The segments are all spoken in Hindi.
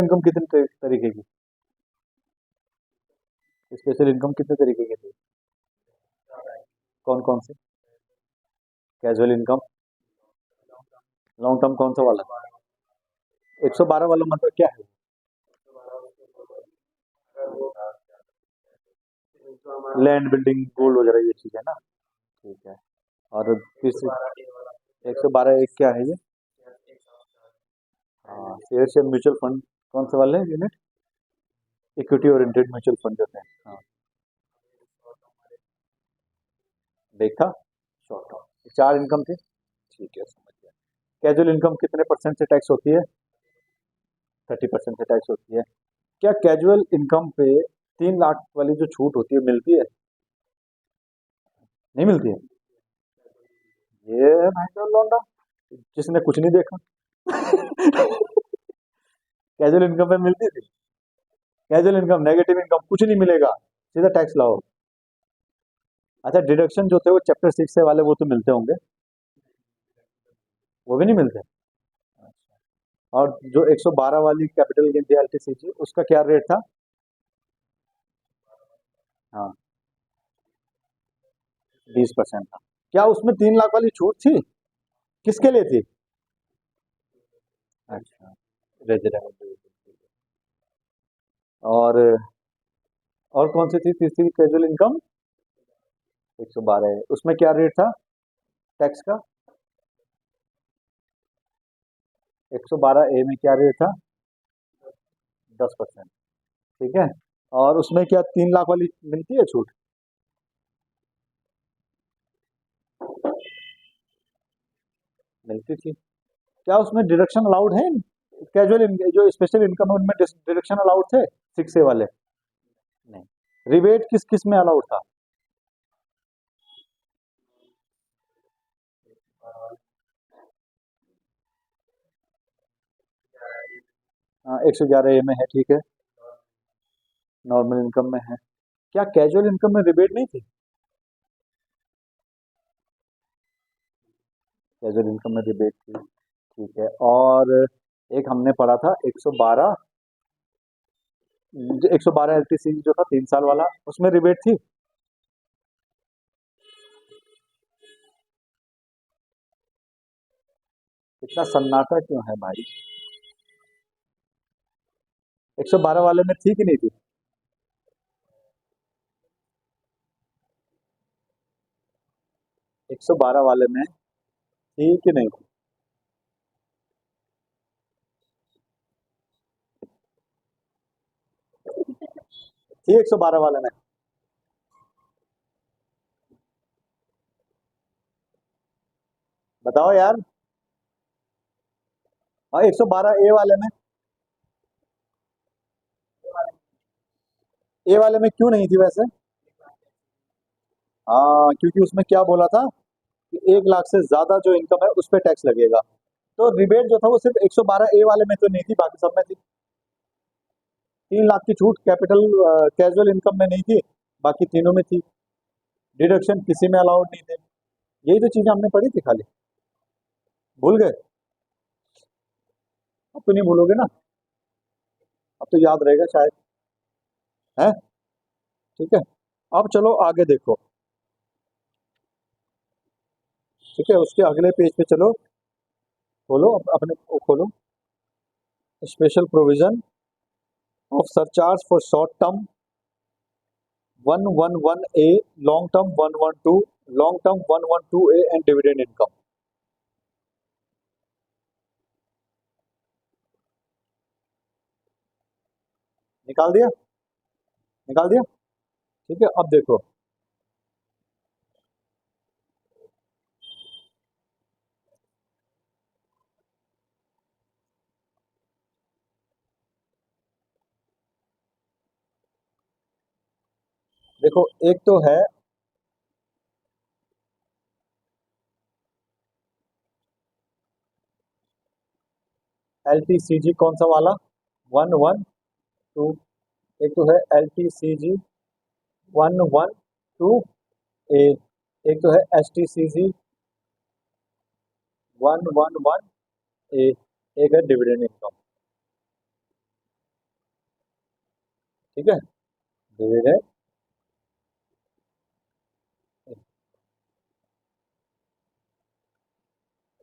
इनकम कितने तरीके की, स्पेशल इनकम कितने तरीके की थी? कौन कौन से? कैजुअल इनकम, लॉन्ग टर्म कौन सा वाला? 112 वाला मतलब क्या है? लैंड बिल्डिंग गोल्ड वगैरह ये चीज है ना? ठीक है। और किस 112 एक क्या है ये? हाँ, शेयर से म्यूचुअल फंड कौन से वाले unit? Equity oriented mutual fund होते हैं, हाँ। देखा, शॉर्ट टर्म चार इनकम थी। ठीक है, समझ गया। कैजुअल इनकम कितने परसेंट से टैक्स होती है? 30% से टैक्स होती है। क्या कैजुअल इनकम पे 3 लाख वाली जो छूट होती है मिलती है? नहीं मिलती है? ये भाई साहब लौंडा, जिसने कुछ नहीं देखा। कैजुअल इनकम पे मिलती थी? कैजुअल इनकम, नेगेटिव इनकम कुछ नहीं मिलेगा, सीधा टैक्स लाओ। अच्छा, डिडक्शन जो थे वो चैप्टर 6 से वाले वो तो मिलते होंगे, वो भी नहीं मिलते? और जो 112 वाली कैपिटल गेन थी एलटीसीजी, उसका क्या रेट था? हाँ, 20% था। क्या उसमें 3 लाख वाली छूट थी? किसके लिए थी? अच्छा, रेजिडेंट। और कौन सी थी तीसरी कैजुअल इनकम? 112 है, उसमें क्या रेट था टैक्स का? 112 ए में क्या रेट था? 10%। ठीक है। और उसमें क्या 3 लाख वाली मिलती है छूट? मिलती थी। क्या उसमें डिडक्शन अलाउड है? कैजुअल जो स्पेशल इनकम है उनमें डिडक्शन अलाउड थे 6 ए वाले? नहीं। रिबेट किस किस में अलाउड था? हाँ, 111 ए में है, ठीक है। नॉर्मल इनकम में है। क्या कैजुअल इनकम में रिबेट नहीं थी? कैजुअल इनकम में रिबेट थी, ठीक है। और एक हमने पढ़ा था 112, 112 एलटीसी जो था 3 साल वाला, उसमें रिबेट थी? इतना सन्नाटा क्यों है भाई? 112 वाले में थी कि नहीं थी? 112 वाले में थी कि नहीं थी? थी 112 वाले में? बताओ यार। हाँ, 112 ए वाले में। ए वाले में क्यों नहीं थी वैसे? हाँ, क्योंकि उसमें क्या बोला था कि 1 लाख से ज्यादा जो इनकम है उस पर टैक्स लगेगा। तो रिबेट जो था वो सिर्फ 112 ए वाले में तो नहीं थी, बाकी सब में थी। 3 लाख की छूट कैपिटल कैजुअल इनकम में नहीं थी, बाकी तीनों में थी। डिडक्शन किसी में अलाउड नहीं थे। यही तो चीजें हमने पढ़ी थी खाली। भूल गए? अब तो नहीं भूलोगे ना? अब तो याद रहेगा शायद। है। ठीक है। अब चलो आगे देखो। ठीक है, उसके अगले पेज पे चलो। खोलो अपने वो खोलो। Special provision of surcharge for short term 111 A, long term 112, long term 112 A and dividend income. निकाल दिया? निकाल दिया? ठीक है, अब देखो। देखो, एक तो है एलटीसीजी कौन सा वाला? 112। एक तो है एलटीसीजी 112 ए। एक तो है एसटीसीजी 111 ए। एक है डिविडेंड इनकम। ठीक है, डिविडेंड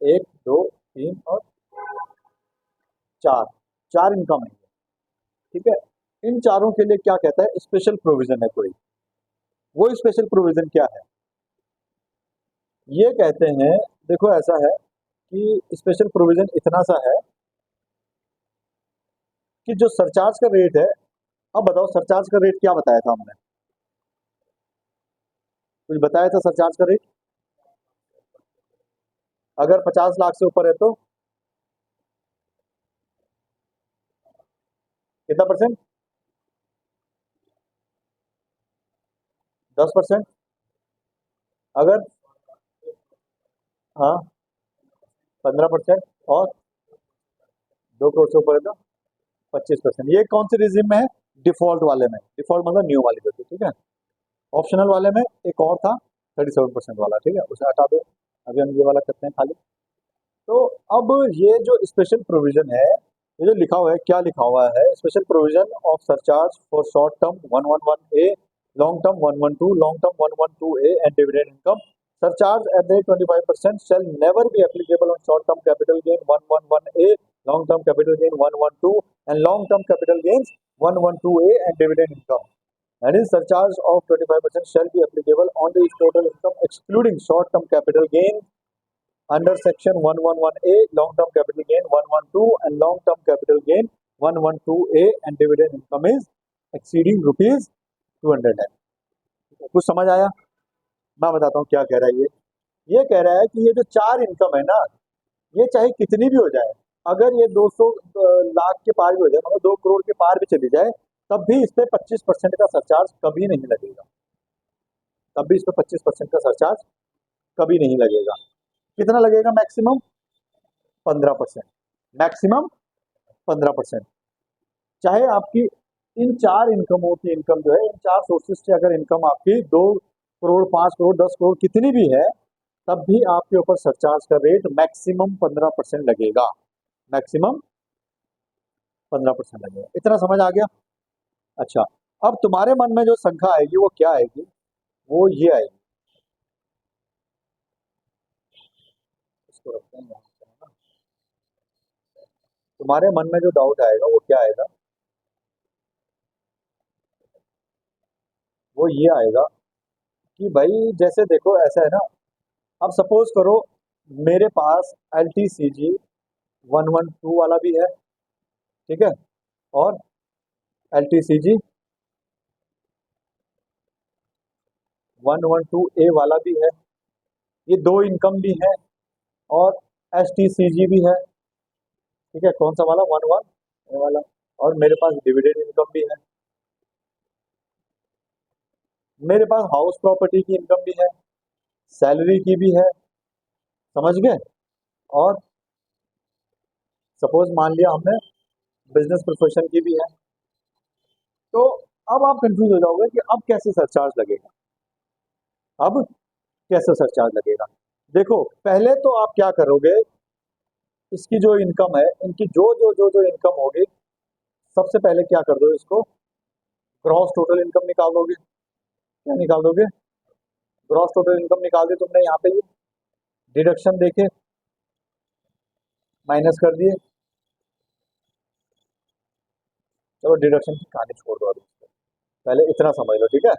1, 2, 3 और 4, 4 इनकम है। ठीक है, इन चारों के लिए क्या कहता है, स्पेशल प्रोविजन है कोई। वो स्पेशल प्रोविजन क्या है, ये कहते हैं, देखो ऐसा है कि स्पेशल प्रोविजन इतना सा है कि जो सरचार्ज का रेट है, अब बताओ सरचार्ज का रेट क्या बताया था हमने, कुछ बताया था सरचार्ज का रेट? अगर 50 लाख से ऊपर है तो कितना परसेंट? 10%। अगर, हाँ, 15%। और 2 करोड़ से ऊपर है तो 25%। ये कौन से रिजिम में है? डिफॉल्ट वाले में। डिफॉल्ट मतलब न्यू वाली जो थी, ठीक है। ऑप्शनल वाले में एक और था 37% वाला, ठीक है, उसे हटा दो। अभी हम ये वाला करते हैं खाली। तो अब ये जो स्पेशल प्रोविजन है, ये जो लिखा हुआ है, क्या लिखा हुआ है, special provision of surcharge for short term 111 A, long term 112, long term 112 A and dividend income. Surcharge at rate 25% shall never be applicable on short-term capital gain 111A, long-term capital gain 112, and long-term capital gains 112A and dividend income. That is, surcharge of 25% shall be applicable on the total income excluding short-term capital gain under section 111A, long-term capital gain 112, and long-term capital gain 112A and dividend income is exceeding rupees 200 है। कुछ समझ आया? मैं बताता हूँ क्या कह रहा है ये कह रहा है कि ये जो 4 इनकम है ना, ये चाहे कितनी भी हो जाए, अगर ये 200 लाख के पार भी हो जाए, मतलब 2 करोड़ के पार भी चली जाए, तब भी इस पे 25% का सरचार्ज कभी नहीं लगेगा। तब भी इस पे 25% का सरचार्ज कभी नहीं लगेगा। कितना लगेगा? मैक्सिमम 15%। मैक्सिमम 15%। चाहे आपकी इन 4 इनकमों की इनकम जो है, इन 4 सोर्सेज से अगर इनकम आपकी 2 करोड़, 5 करोड़, 10 करोड़ कितनी भी है, तब भी आपके ऊपर सरचार्ज का रेट मैक्सिमम 15% लगेगा। मैक्सिमम 15% लगेगा। इतना समझ आ गया? अच्छा, अब तुम्हारे मन में जो संख्या आएगी वो क्या आएगी? वो ये आएगी, इसको रखते हैं यहाँ पे, है ना। तुम्हारे मन में जो डाउट आएगा वो क्या आएगा? वो ये आएगा कि भाई जैसे देखो ऐसा है ना, अब सपोज करो मेरे पास LTCG 112 वाला भी है, ठीक है, और LTCG 112A वाला भी है, ये 2 इनकम भी है, और STCG भी है, ठीक है, कौन सा वाला? 11A वाला। और मेरे पास डिविडेंड इनकम भी है, मेरे पास हाउस प्रॉपर्टी की इनकम भी है, सैलरी की भी है, समझ गए। और सपोज मान लिया हमने बिजनेस प्रोफेशन की भी है। तो अब आप कंफ्यूज हो जाओगे कि अब कैसे सरचार्ज लगेगा, अब कैसे सरचार्ज लगेगा। देखो पहले तो आप क्या करोगे, इसकी जो इनकम है, इनकी जो इनकम होगी, सबसे पहले क्या कर दो, इसको ग्रॉस टोटल इनकम निकाल दोगे। क्या निकाल दोगे? ग्रॉस टोटल इनकम निकाल दी तुमने, यहाँ पे ये डिडक्शन देखे, माइनस कर दिए। चलो डिडक्शन की कहानी छोड़ दो अभी, पहले इतना समझ लो, ठीक है।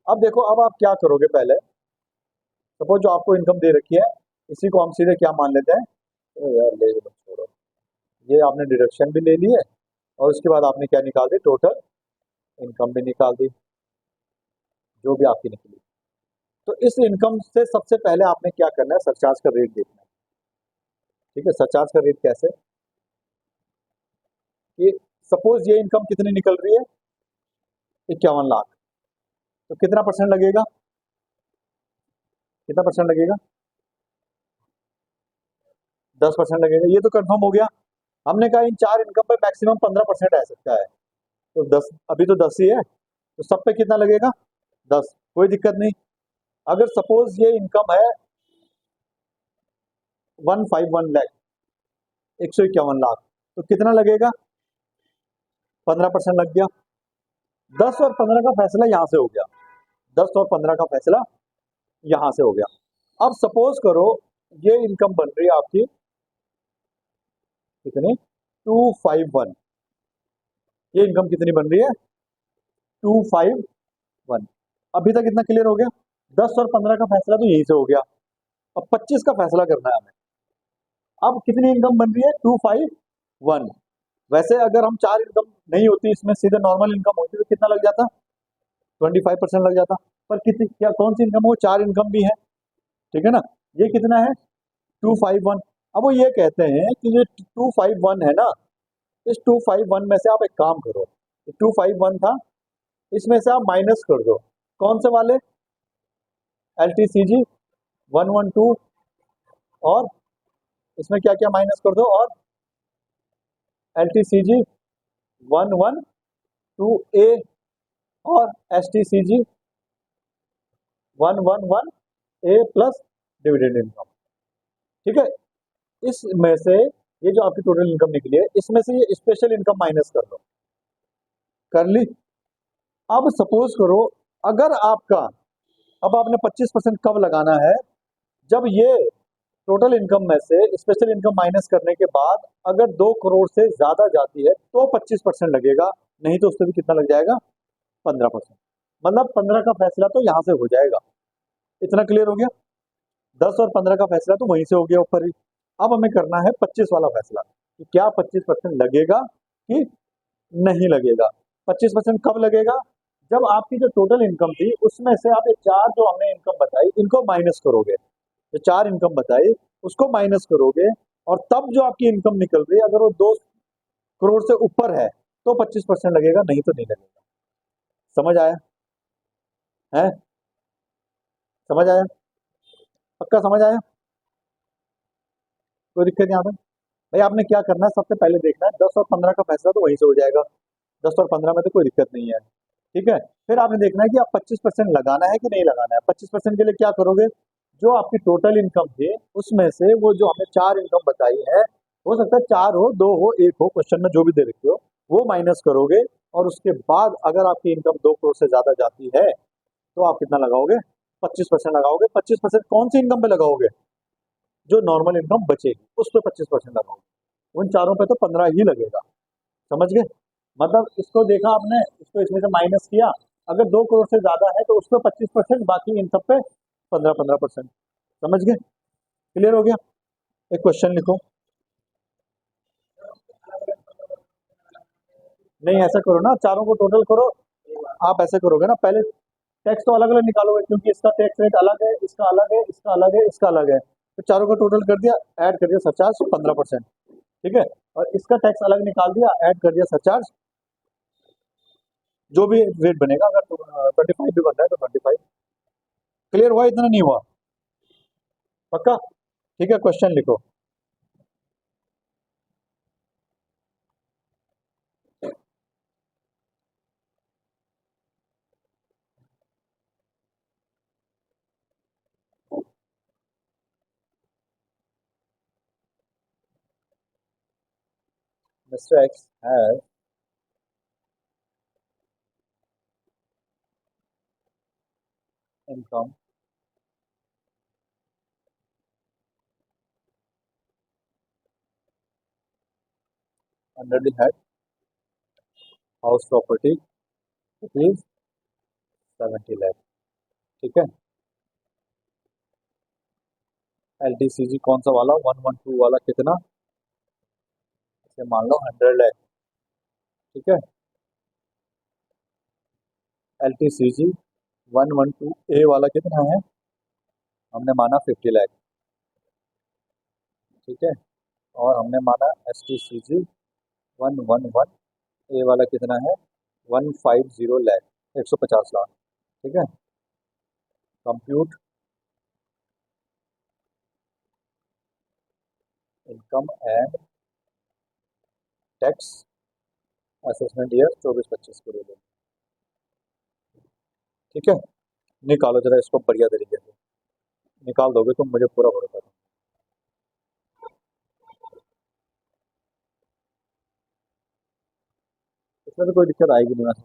अब देखो, अब आप क्या करोगे, पहले सपोज जो आपको इनकम दे रखी है, इसी को हम सीधे क्या मान लेते हैं, तो यार ले लो, छोड़ो, ये आपने डिडक्शन भी ले ली है, और उसके बाद आपने क्या निकाल दी, टोटल इनकम भी निकाल दी, जो भी आपकी निकली। तो इस इनकम से सबसे पहले आपने क्या करना है, सरचार्ज का रेट देखना है, ठीक है। सरचार्ज का रेट कैसे, कि सपोज ये इनकम कितनी निकल रही है, 51 लाख, तो कितना परसेंट लगेगा, कितना परसेंट लगेगा? 10% लगेगा। ये तो कंफर्म हो गया। हमने कहा इन 4 इनकम पे मैक्सिमम 15% आ सकता है, तो 10, अभी तो 10 ही है, तो सब पे कितना लगेगा? 10, कोई दिक्कत नहीं। अगर सपोज ये इनकम है 151 लाख, 151 लाख, तो कितना लगेगा? 15% लग गया। 10 और 15 का फैसला यहां से हो गया, 10 और 15 का फैसला यहां से हो गया। अब सपोज करो ये इनकम बन रही है आपकी कितनी, 251। ये इनकम कितनी बन रही है, 251। अभी तक इतना क्लियर हो गया। 10 और 15 का फैसला तो यहीं से हो गया। अब 25 का फैसला करना है हमें। अब कितनी इनकम बन रही है, 251। वैसे अगर हम 4 इनकम नहीं होती इसमें, सीधे नॉर्मल इनकम होती तो कितना लग जाता, 25% लग जाता। पर कितनी, क्या कौन सी इनकम, वो 4 इनकम भी है, ठीक है ना। ये कितना है, 251। अब वो ये कहते हैं कि ये 251 है ना, इस 251 में से आप एक काम करो, 251 था, इसमें से आप माइनस कर दो कौन से वाले, एल टी सी जी 112, और इसमें क्या क्या माइनस कर दो, और एल टी सी जी 112 ए, और एस टी सी जी 111 ए प्लस डिविडेंड इनकम। ठीक है, इसमें से ये जो आपकी टोटल इनकम निकली है, इसमें से ये स्पेशल इनकम माइनस कर दो। कर ली। अब सपोज करो अगर आपका, अब आपने 25% कब लगाना है, जब ये टोटल इनकम में से स्पेशल इनकम माइनस करने के बाद अगर 2 करोड़ से ज्यादा जाती है तो 25% लगेगा, नहीं तो उससे भी कितना लग जाएगा, 15%। मतलब 15 का फैसला तो यहाँ से हो जाएगा। इतना क्लियर हो गया। 10 और 15 का फैसला तो वहीं से हो गया ऊपर ही। अब हमें करना है 25 वाला फैसला कि क्या 25% लगेगा कि नहीं लगेगा। 25% कब लगेगा, जब आपकी जो टोटल इनकम थी उसमें से आप ये 4 जो हमने इनकम बताई इनको माइनस करोगे, जो 4 इनकम बताई उसको माइनस करोगे, और तब जो आपकी इनकम निकल रही है अगर वो 2 करोड़ से ऊपर है तो 25% लगेगा, नहीं तो नहीं लगेगा। समझ आया है, समझ आया, पक्का समझ आया, कोई दिक्कत यहाँ पे। भाई आपने क्या करना है, सबसे पहले देखना है 10 और 15 का फैसला तो वहीं से हो जाएगा, 10 और 15 में तो कोई दिक्कत नहीं है। ठीक है, फिर आपने देखना है कि आप 25% लगाना है कि नहीं लगाना है। 25% के लिए क्या करोगे, जो आपकी टोटल इनकम थी उसमें से वो जो हमने 4 इनकम बताई है, हो सकता है 4 हो, 2 हो, 1 हो, क्वेश्चन में जो भी दे रखी हो, वो माइनस करोगे, और उसके बाद अगर आपकी इनकम 2 करोड़ से ज्यादा जाती है तो आप कितना लगाओगे, 25% लगाओगे। 25% कौन सी इनकम पे लगाओगे, जो नॉर्मल इनकम बचेगी उस पर 25% लगाओगे। उन चारों पे तो 15 ही लगेगा। समझ गए, मतलब इसको देखा आपने, इसको इसमें से माइनस किया, अगर 2 करोड़ से ज्यादा है तो उस पर 25%, बाकी इन सब पे 15-15%। समझ गए, क्लियर हो गया। एक क्वेश्चन लिखो। नहीं ऐसा करो ना, चारों को टोटल करो। आप ऐसे करोगे ना, पहले टैक्स तो अलग अलग निकालोगे क्योंकि इसका टैक्स रेट अलग है, इसका अलग है, इसका अलग है, इसका अलग है, तो चारों को टोटल कर दिया, ऐड कर दिया सरचार्ज 15%। ठीक है, और इसका टैक्स अलग निकाल दिया, ऐड कर दिया सरचार्ज, जो भी रेट बनेगा, अगर 25 भी बन रहा है तो 25। क्लियर हुआ, इतना नहीं हुआ, पक्का। ठीक है, क्वेश्चन लिखो। Mister x has income under the head house property rupees 70 lakh. ठीक है, एल टी सी जी कौन सा वाला, 112 वाला कितना, इसे मान लो 100 लाख। ठीक है, एल टी सी जी 112 ए वाला कितना है, हमने माना 50 लाख। ठीक है, और हमने माना एस टी सी जी 111 ए वाला कितना है, 150 लाख, 150 लाख। ठीक है, compute income and tax assessment year 24-25 के लिए। ठीक है, निकालो जरा इसको बढ़िया तरीके से, निकाल दोगे तो मुझे पूरा भरोसा है। इसमें तो कोई दिक्कत आएगी नहीं।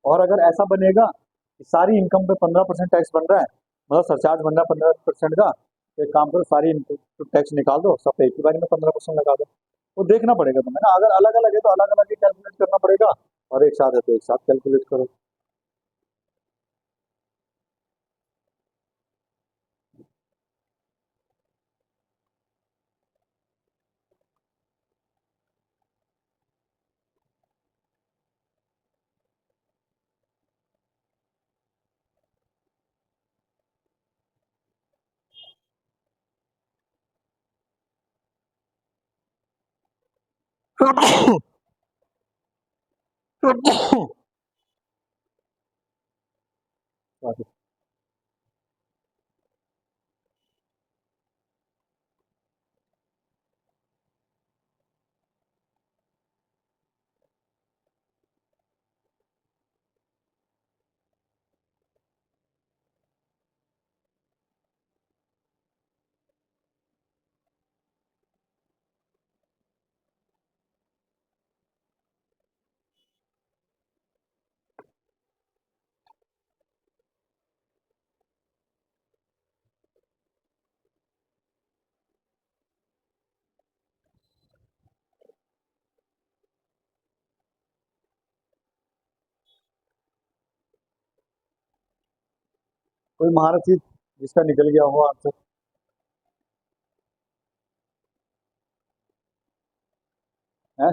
और अगर ऐसा बनेगा कि सारी इनकम पे 15% टैक्स बन रहा है, मतलब सरचार्ज बन रहा है 15% का, तो एक काम करो, सारी इनकम टैक्स निकाल दो, सब पे एक ही बार में 15% लगा दो। वो देखना पड़ेगा तुम्हें ना, अगर अलग अलग है तो अलग अलग ही कैलकुलेट करना पड़ेगा, और एक साथ है तो एक साथ कैलकुलेट करो। कोई महारत चीज जिसका निकल गया हो आंसर। है।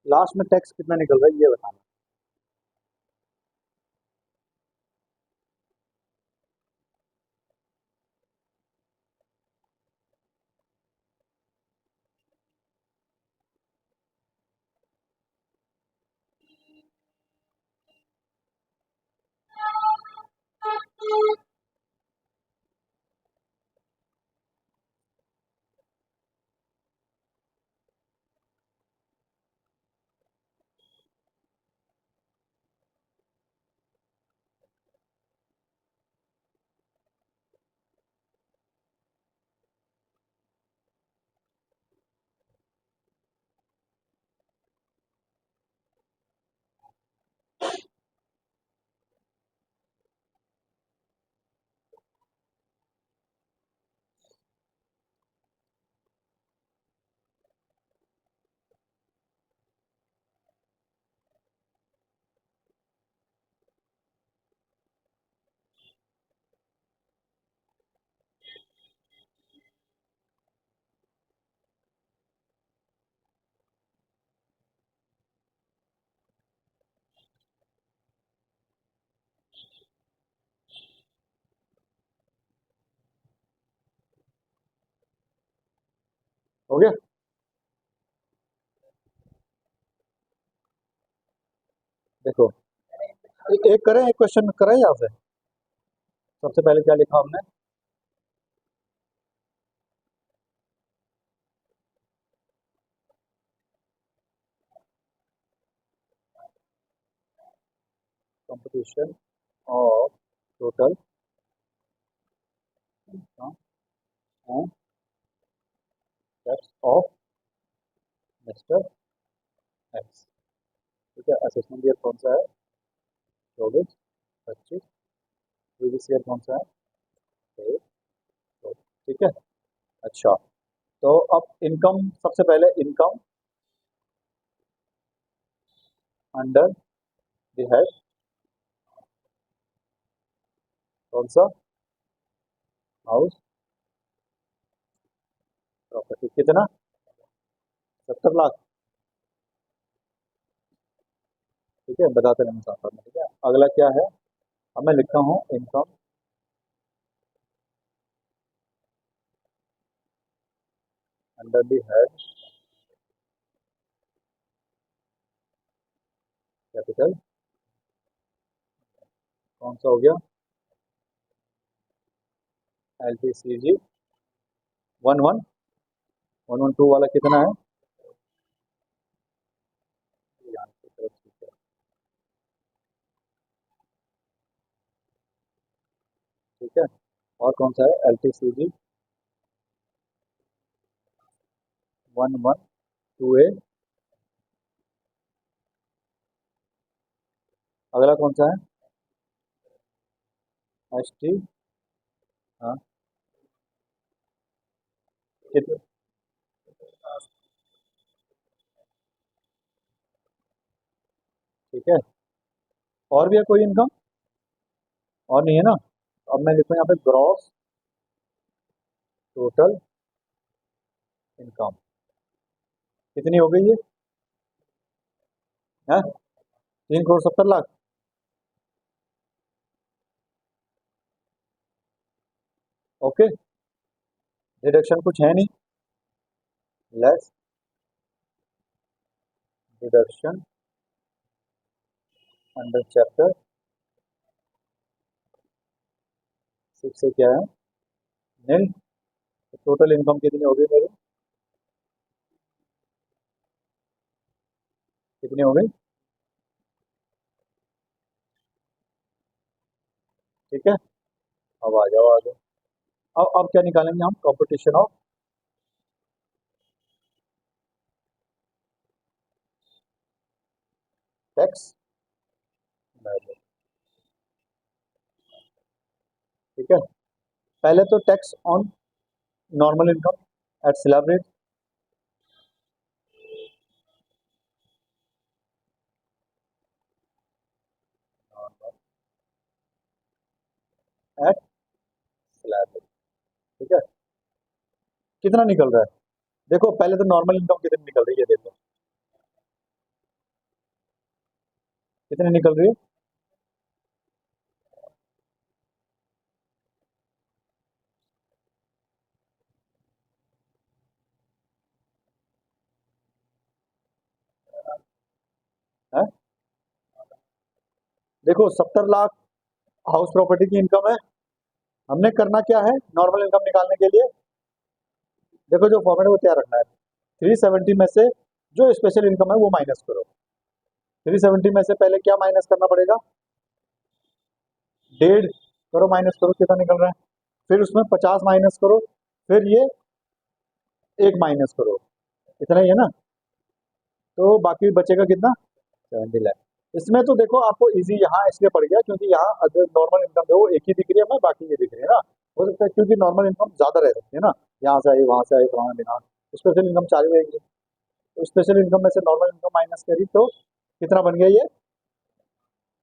लास्ट में टैक्स कितना निकल रहा है ये बताना। हो गया। देखो एक करें, एक क्वेश्चन करें यहाँ से। सबसे पहले क्या लिखा हमने? Competition of total and that's of mister x. ठीक है, असेसमेंट ईयर कौन सा है? 24-25। प्रीवियस ईयर कौन सा है? 23-24। ठीक है। अच्छा, तो अब इनकम, सबसे पहले इनकम अंडर द हेड कौन सा? House property. कितना? 70 लाख। ठीक है, बताते रहना साथ साथ में। ठीक है, अगला क्या है? अब मैं लिखता हूँ income under the head capital कौन सा हो गया? LTCG 11-112 वाला कितना है? यहाँ की तरफ। ठीक है, ठीक है। और कौन सा है? LTCG 11-2A। अगला कौन सा है? ST। हाँ, कितना? ठीक है। और भी है कोई इनकम? और नहीं है ना? अब मैं लिखूँ यहाँ पे ग्रॉस टोटल इनकम कितनी हो गई है? 3 करोड़ 70 लाख। ओके, डिडक्शन कुछ है नहीं। लेस डिडक्शन अंडर चैप्टर 6 से क्या है? नील। टोटल इनकम कितनी हो गई मेरी? कितनी हो गई? ठीक है, अब आ जाओ आगे। अब क्या निकालेंगे हम? Computation of tax. ठीक है, पहले तो tax on normal income at slab rate. At slab rate. ठीक है, कितना निकल रहा है? देखो पहले तो नॉर्मल इनकम कितनी निकल रही है, देखो कितनी निकल रही है? देखो 70 लाख हाउस प्रॉपर्टी की इनकम है। हमने करना क्या है नॉर्मल इनकम निकालने के लिए? देखो जो फॉर्मेट वो तैयार रखना है। 370 में से जो स्पेशल इनकम है वो माइनस करो। 370 में से पहले क्या माइनस करना पड़ेगा? 1.5 करो, माइनस करो, कितना निकल रहा है? फिर उसमें 50 माइनस करो, फिर ये 1 माइनस करो, इतना ही है ना? तो बाकी बचेगा कितना? 70 लाख। इसमें तो देखो आपको इजी यहाँ इसलिए पड़ गया क्योंकि यहाँ अगर नॉर्मल इनकम है वो एक ही दिख रही है, हमें बाकी ये दिख रही है ना। हो सकता है क्योंकि नॉर्मल इनकम ज्यादा रह सकती है ना, यहाँ से आई वहां से आई फलाना ढिकाना, स्पेशल इनकम चालू रहेगी। तो स्पेशल इनकम में से नॉर्मल इनकम माइनस करी तो कितना बन गया ये?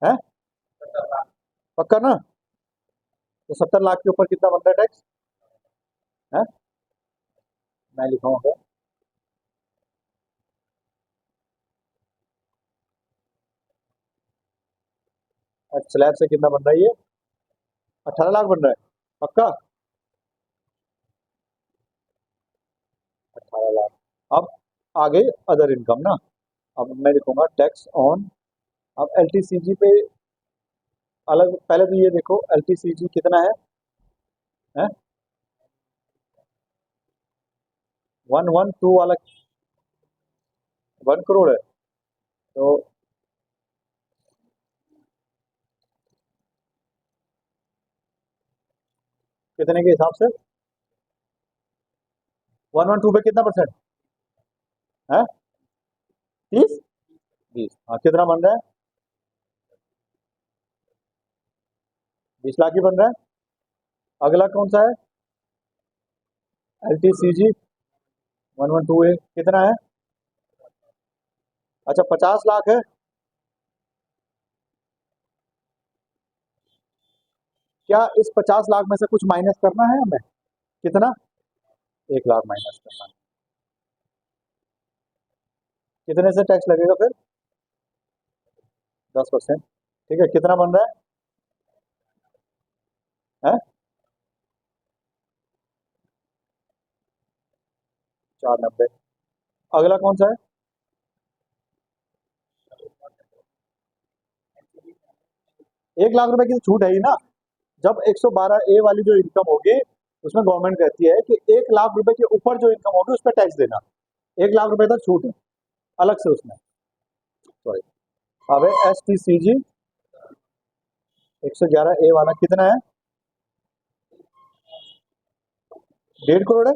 है पक्का ना? तो 70 लाख के ऊपर कितना बनता है टैक्स? है, मैं लिखाऊंगा। स्लैब से कितना बन रहा है ये? 18 लाख बन रहा है पक्का? 18 लाख। अब आगे अदर इनकम ना। अब मैं लिखूंगा टैक्स ऑन अब एलटीसीजी पे अलग, पहले तो ये देखो एलटीसीजी कितना है 112 वाला 1 करोड़ है। तो कितने के हिसाब से 112 पे कितना परसेंट है? 30 20, हाँ कितना बन रहा है? 20 लाख ही बन रहा है। अगला कौन सा है? एलटीसीजी 112A कितना है? अच्छा 50 लाख है। क्या इस 50 लाख में से कुछ माइनस करना है हमें? कितना? 1 लाख माइनस करना है। कितने से टैक्स लगेगा फिर? 10%। ठीक है, कितना बन रहा है? 490। अगला कौन सा है? 1 लाख रुपए की तो छूट है ही ना। जब 112A वाली जो इनकम होगी उसमें गवर्नमेंट कहती है कि 1 लाख रुपए के ऊपर जो इनकम होगी उस पर टैक्स देना। 1 लाख रुपए तक छूट है अलग से उसमें। सॉरी। अब है STCG 111A वाला कितना है? 1.5 करोड़ है।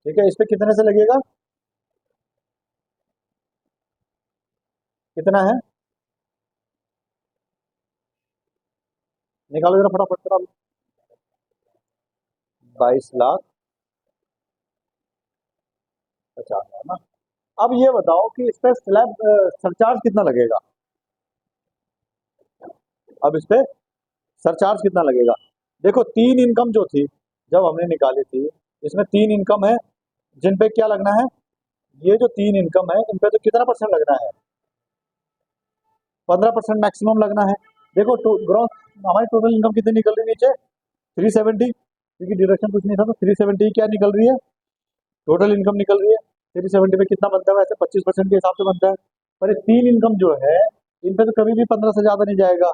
ठीक है, इस पे कितने से लगेगा? कितना है? निकालो जरा फटाफट करो। 22 लाख 50 है ना। अब ये बताओ कि इस पे स्लैब सरचार्ज कितना लगेगा? अब इस पे सरचार्ज कितना लगेगा? देखो तीन इनकम जो थी जब हमने निकाली थी, इसमें तीन इनकम है जिन पे क्या लगना है? ये जो तीन इनकम है इन पे तो कितना परसेंट लगना है? 15% मैक्सिमम लगना है। देखो ग्रॉस हमारी टोटल इनकम कितनी निकल रही है नीचे? 370, क्योंकि डिडक्शन कुछ नहीं था तो 370 क्या निकल रही है? टोटल इनकम निकल रही है। 370 पे कितना बनता है? वैसे 25% के हिसाब से बनता है। पर ये तीन इनकम जो है इन पे तो कभी भी 15 से ज्यादा नहीं जाएगा।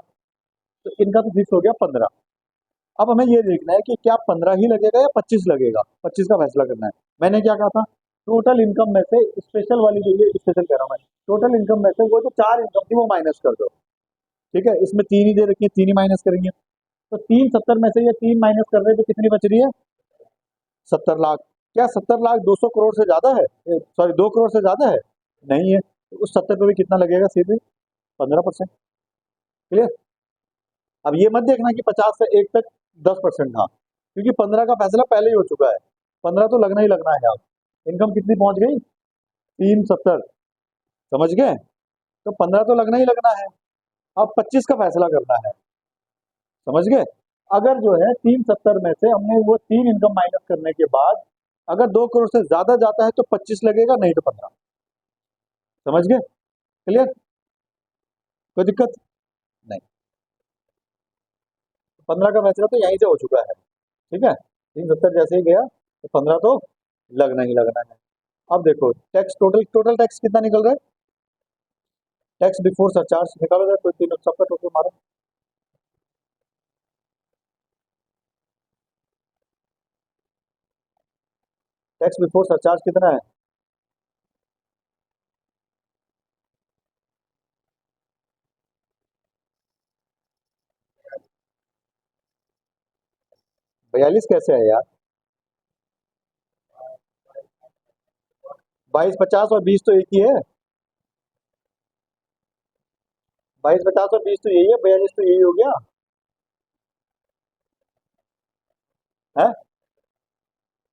तो इनका तो फिक्स हो गया 15। अब हमें ये देखना है कि क्या 15 ही लगेगा या 25 लगेगा। 25 का फैसला करना है। मैंने क्या कहा था? टोटल इनकम में से स्पेशल वाली जो ये स्पेशल कह रहा हूँ मैं, टोटल इनकम में से वो जो चार इनकम थी वो माइनस कर दो। ठीक है, इसमें तीन ही दे रखी है, तीन ही माइनस करेंगे। तो 370 में से ये तीन माइनस कर रहे हैं तो कितनी बच रही है? 70 लाख। क्या 70 लाख 200 करोड़ से ज्यादा है? सॉरी 2 करोड़ से ज्यादा है? नहीं है। तो उस 70 पे भी कितना लगेगा? सीधे 15%। क्लियर? अब ये मत देखना कि 50 से 1 तक 10% था, क्योंकि 15 का फैसला पहले ही हो चुका है। 15 तो लगना ही लगना है। अब इनकम कितनी पहुंच गई? 370। समझ गए? तो 15 तो लगना ही लगना है। अब 25 का फैसला करना है। समझ गए? अगर जो है 370 में से हमने वो तीन इनकम माइनस करने के बाद अगर 2 करोड़ से ज्यादा जाता है तो 25 लगेगा, नहीं तो 15। समझ गए? क्लियर? कोई दिक्कत नहीं। 15 का फैसला तो यहीं से हो चुका है। ठीक है, 370 जैसे ही गया तो 15 तो लगना ही लगना है। अब देखो टैक्स, टोटल टोटल टैक्स कितना निकल रहा है? टैक्स बिफोर सरचार्ज निकालो जाए, कोई तीनों सबका टोटल मारो। टैक्स बिफोर सरचार्ज कितना है? 42 कैसे है यार? 22 50 और 20 तो एक ही है। 22 50 और 20 तो यही है, 42 तो यही हो गया है।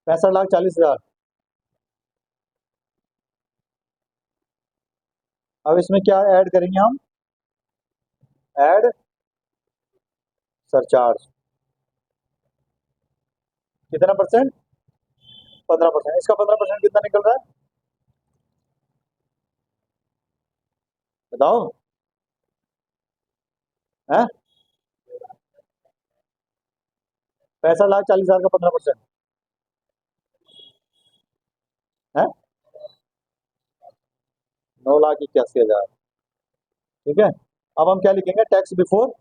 65 लाख 40 हजार। अब इसमें क्या ऐड करेंगे हम? Add surcharge. कितना परसेंट? 15%। इसका 15% कितना निकल रहा है? बताओ। है 65 लाख 40 हजार का 15%। है 9,81,000। ठीक है, अब हम क्या लिखेंगे, टैक्स बिफोर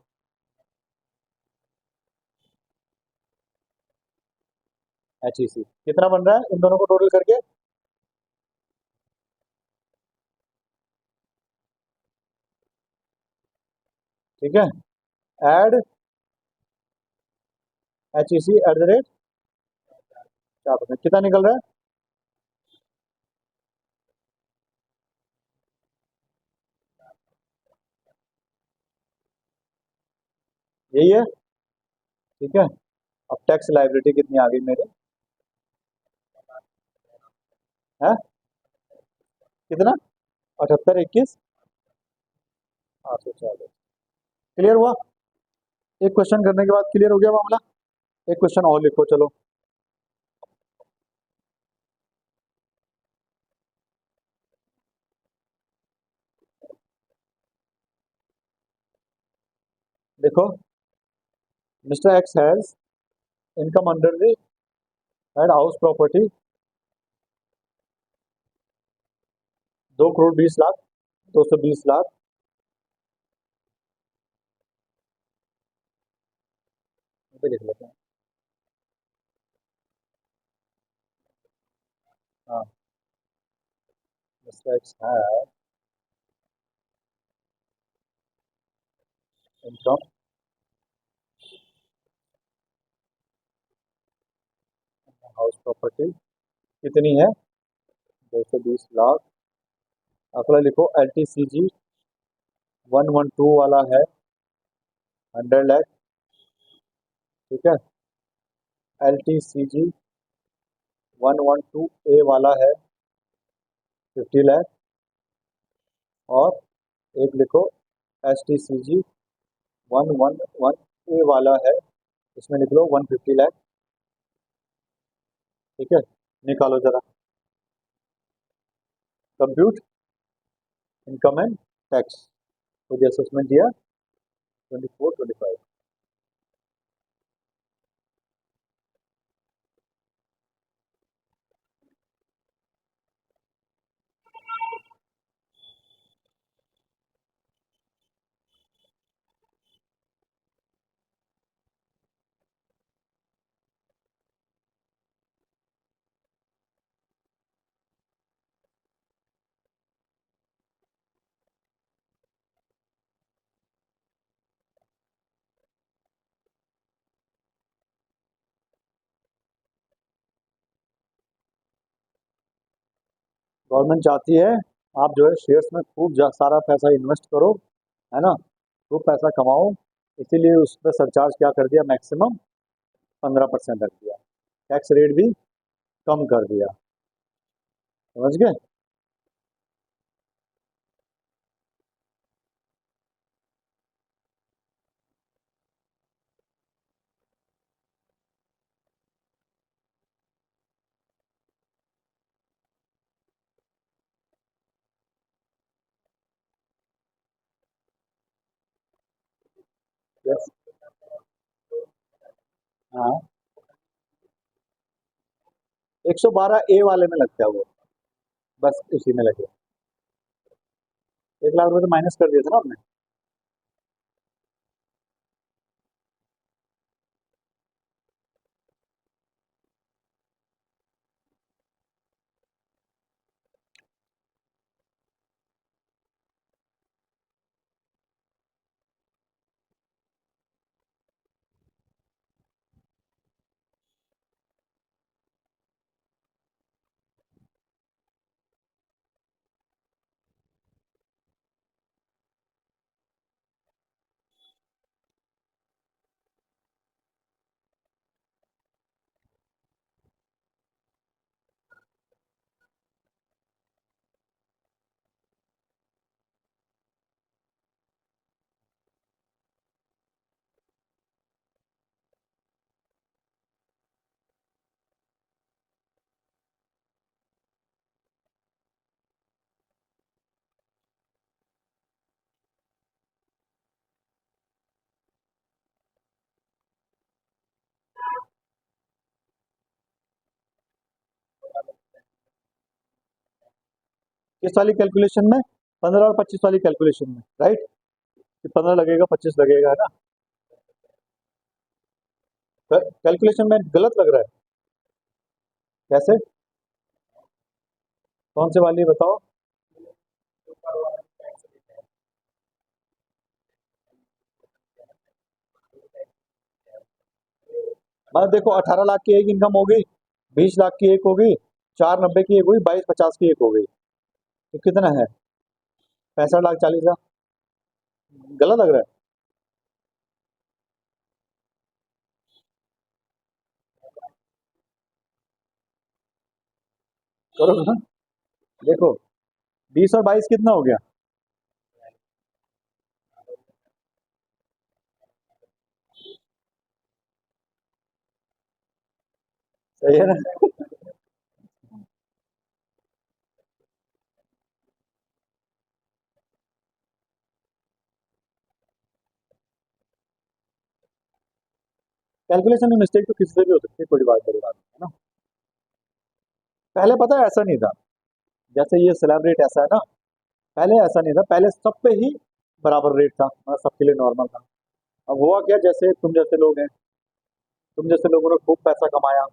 HEC कितना बन रहा है इन दोनों को टोटल करके। ठीक है, add HEC at the rate 4%, कितना निकल रहा है, यही है। ठीक है, अब टैक्स लाइबिलिटी कितनी आ गई मेरे, है कितना, 78, 21, 840। क्लियर हुआ, एक क्वेश्चन करने के बाद क्लियर हो गया मामला। एक क्वेश्चन और लिखो चलो। देखो, mister x has income under the head house property 2,20,00,000, 220 lakh. पे लिख लेते हैं। हाँ, mister x has income house property कितनी है, 220 लाख। अगला लिखो, LTCG 112 वाला है 100 लाख। ठीक है, LTCG 112A वाला है 50 लाख। और एक लिखो, STCG 111A वाला है, इसमें लिख लो 150 लाख। ठीक है, निकालो जरा, कंप्यूट इनकम एंड टैक्स। तो जैसे उसमें दिया 24, 25। गवर्नमेंट चाहती है आप जो है शेयर्स में खूब सारा पैसा इन्वेस्ट करो, है ना, खूब पैसा कमाओ। इसीलिए उस पर सरचार्ज क्या कर दिया, मैक्सिमम 15% रख दिया, टैक्स रेट भी कम कर दिया। समझ गए। यस। हाँ, 112A वाले में लगता है वो, बस उसी में लगे। 1 लाख रुपए तो माइनस कर दिया था ना आपने। किस वाली कैलकुलेशन में, 15 और 25 वाली कैलकुलेशन में, राइट? 15 लगेगा 25 लगेगा, है ना? कैलकुलेशन में गलत लग रहा है? कैसे? कौन से वाली बताओ? मतलब देखो 18 लाख की एक इनकम होगी, 20 लाख की एक होगी, 490 की एक हुई, 2250 की एक हो गई, तो कितना है? 65 लाख 40 हजार। गलत लग रहा है? करो ना। देखो 20 और 22 कितना हो गया? सही है ना? कैलकुलेशन में मिस्टेक तो किसी से भी हो सकती है, कोई बात बड़ी बात नहीं, है ना? पहले पता है ऐसा नहीं था, जैसे ये स्लैब रेट ऐसा है ना, पहले ऐसा नहीं था, पहले सब पे ही बराबर रेट था, मतलब सबके लिए नॉर्मल था। अब हुआ क्या, जैसे तुम जैसे लोग हैं, तुम जैसे लोगों ने खूब पैसा कमाया,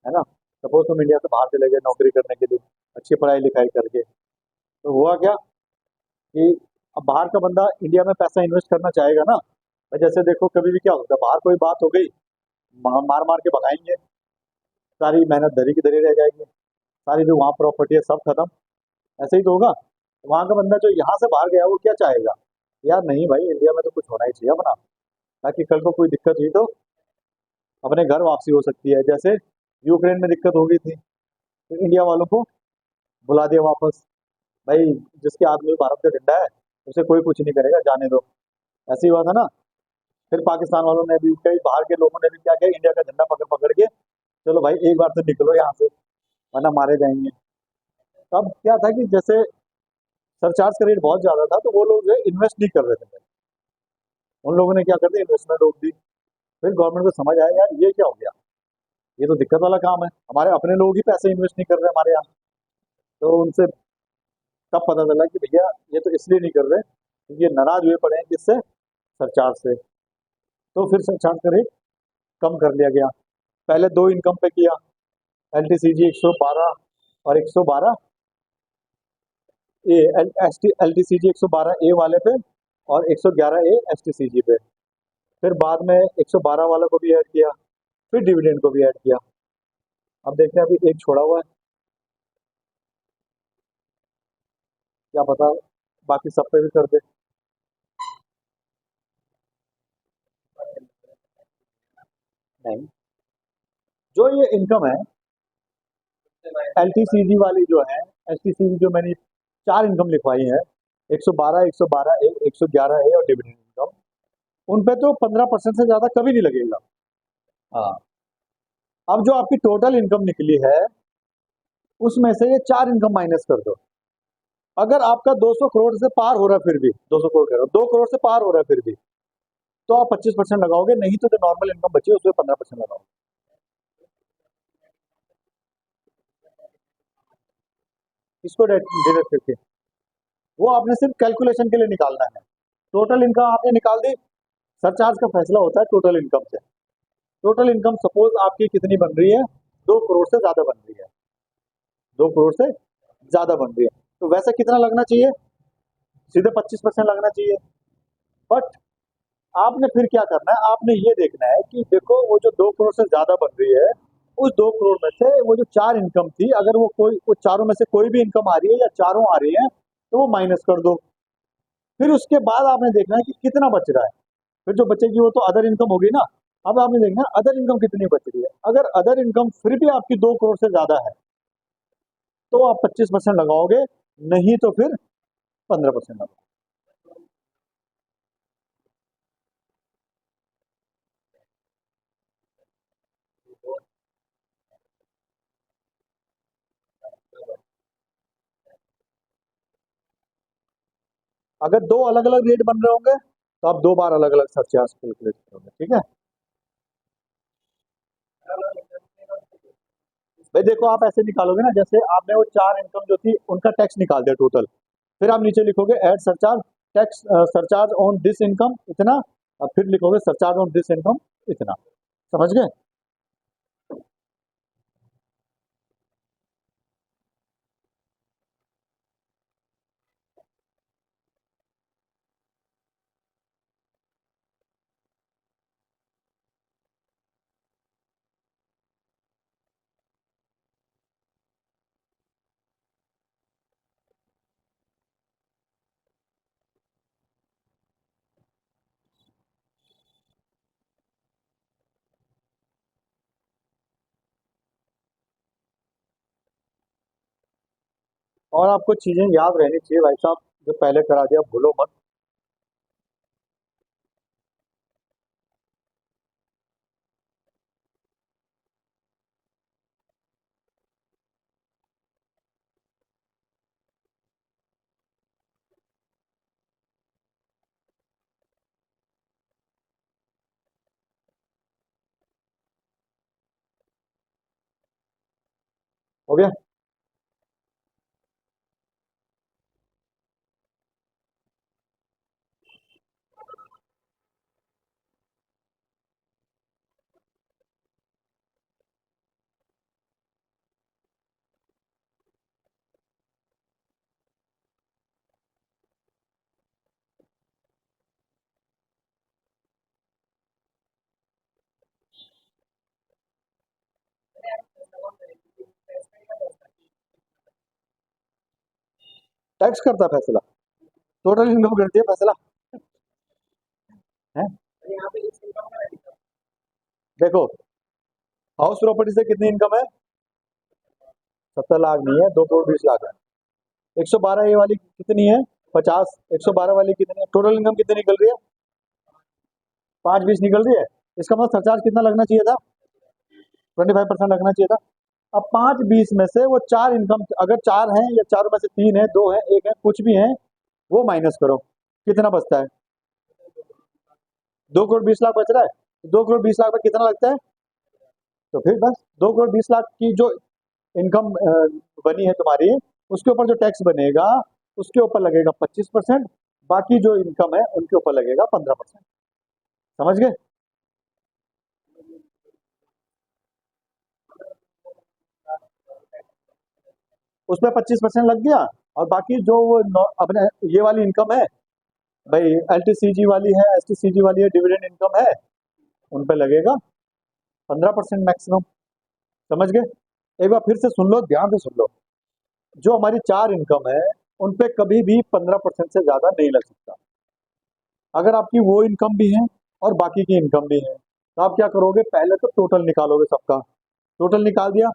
है ना? सपोज तुम इंडिया से बाहर चले गए नौकरी करने के लिए, अच्छी पढ़ाई लिखाई करके, तो हुआ क्या कि अब बाहर का बंदा इंडिया में पैसा इन्वेस्ट करना चाहेगा ना। भाई जैसे देखो कभी भी क्या होता है, बाहर कोई बात हो गई, मार मार के भगाएंगे, सारी मेहनत धरी की धरी रह जाएगी, सारी जो वहाँ प्रॉपर्टी है सब खत्म। ऐसे ही तो होगा। वहाँ का बंदा जो यहाँ से बाहर गया वो क्या चाहेगा, यार नहीं भाई इंडिया में तो कुछ होना ही चाहिए अपना, ताकि कल को कोई दिक्कत हुई तो अपने घर वापसी हो सकती है। जैसे यूक्रेन में दिक्कत हो गई थी, तो इंडिया वालों को बुला दिया वापस, भाई जिसके हाथ में भारत का झंडा है उसे कोई कुछ नहीं करेगा, जाने दो। ऐसे ही हुआ था ना। फिर पाकिस्तान वालों ने भी, कई बाहर के लोगों ने भी क्या किया, इंडिया का झंडा पकड़ पकड़ के, चलो भाई एक बार तो निकलो यहाँ से, वरना मारे जाएंगे। तब क्या था कि जैसे सरचार्ज का रेट बहुत ज्यादा था, तो वो लोग जो है इन्वेस्ट नहीं कर रहे थे, उन लोगों ने क्या कर दिया, इन्वेस्टमेंट रोक दी। फिर गवर्नमेंट को समझ आया यार ये क्या हो गया, ये तो दिक्कत वाला काम है, हमारे अपने लोग ही पैसे इन्वेस्ट नहीं कर रहे हमारे यहाँ। तो उनसे तब पता चला कि भैया ये तो इसलिए नहीं कर रहे क्योंकि ये नाराज हुए पड़े हैं किससे, सरचार्ज से। तो फिर सरचार्ज का रेट कम कर लिया गया। पहले दो इनकम पे किया, एल टी सी जी 112 और 112 A, S T L T C G 112 A वाले पे, और 111 ए एस टी सी जी पे। फिर बाद में 112 वाला को भी ऐड किया, फिर डिविडेंड को भी ऐड किया। अब देखते हैं अभी एक छोड़ा हुआ है, क्या पता बाकी सब पे भी कर दे। नहीं, जो ये इनकम है एल टी सी जी वाली जो है, एस टी सी जी जो मैंने चार इनकम लिखवाई है, 112 112 ए 111 ए और डिविडेंड इनकम, उन पे तो 15% से ज्यादा कभी नहीं लगेगा। हाँ। अब जो आपकी टोटल इनकम निकली है उसमें से ये चार इनकम माइनस कर दो। अगर आपका 200 करोड़ से पार हो रहा है, फिर भी 200 करोड़ कह रहा हूं, 2 करोड़ से पार हो रहा है फिर भी, तो आप 25% लगाओगे, नहीं तो जो नॉर्मल इनकम बची है उसमें 15% लगाओगे। इसको डिडक्ट करके वो आपने सिर्फ कैलकुलेशन के लिए निकालना है। टोटल इनकम आपने निकाल दी, सरचार्ज का फैसला होता है टोटल इनकम से। टोटल इनकम सपोज आपकी कितनी बन रही है, 2 करोड़ से ज्यादा बन रही है, 2 करोड़ से ज्यादा बन रही है, तो वैसे कितना लगना चाहिए, सीधे 25% लगना चाहिए। बट आपने फिर क्या करना है, आपने ये देखना है कि देखो वो जो 2 करोड़ से ज्यादा बन रही है, उस 2 करोड़ में से वो जो चार इनकम थी, अगर वो कोई, वो चारों में से कोई भी इनकम आ रही है या चारों आ रही है, तो वो माइनस कर दो। फिर उसके बाद आपने देखना है कि कितना बच रहा है, फिर जो बचेगी वो तो अदर इनकम होगी ना। अब आपने देखना है अदर इनकम कितनी बच रही है, अगर अदर इनकम फिर भी आपकी 2 करोड़ से ज्यादा है, तो आप 25% लगाओगे, नहीं तो फिर 15% लगाओगे। अगर दो अलग अलग रेट बन रहे होंगे तो आप दो बार अलग अलग सरचार्ज कैलकुलेट करोगे, ठीक है? भाई देखो आप ऐसे निकालोगे ना, जैसे आपने वो चार इनकम जो थी उनका टैक्स निकाल दिया टोटल, फिर आप नीचे लिखोगे add surcharge, tax surcharge on this income इतना, और फिर लिखोगे सरचार्ज ऑन दिस इनकम इतना। समझ गए? और आपको चीजें याद रहनी चाहिए भाई साहब, जो पहले करा दिया भूलो मत। हो गया? टैक्स करता है फैसला, टोटल इनकम करती है फैसला है। देखो, हाउस प्रॉपर्टी से कितनी इनकम है? 70 लाख नहीं है, 2 करोड़ 20 लाख है। 112 ये वाली कितनी है? 50। 112 वाली कितनी है? टोटल इनकम कितनी निकल रही है? 520 निकल रही है। इसका मतलब सरचार्ज कितना लगना चाहिए था? 25% लगना चाहिए था। अब 520 में से वो चार इनकम, अगर चार हैं या चार में से तीन है, दो है, एक है, कुछ भी है, वो माइनस करो, कितना बचता है? 2 करोड़ 20 लाख बच रहा है। 2 करोड़ 20 लाख में कितना लगता है? तो फिर बस 2 करोड़ 20 लाख की जो इनकम बनी है तुम्हारी, उसके ऊपर जो टैक्स बनेगा, उसके ऊपर लगेगा 25%। बाकी जो इनकम है उनके ऊपर लगेगा 15%। समझ गए? उसमें 25% लग गया, और बाकी जो वो अपने ये वाली इनकम है भाई, एलटीसीजी वाली है, एसटीसीजी वाली है, डिविडेंड इनकम है, उन पे लगेगा 15% मैक्सिमम। समझ गए? एक बार फिर से सुन लो, ध्यान से सुन लो। जो हमारी चार इनकम है, उन पे कभी भी 15% से ज्यादा नहीं लग सकता। अगर आपकी वो इनकम भी है और बाकी की इनकम भी है, तो आप क्या करोगे? पहले तो टोटल निकालोगे सबका। टोटल निकाल दिया,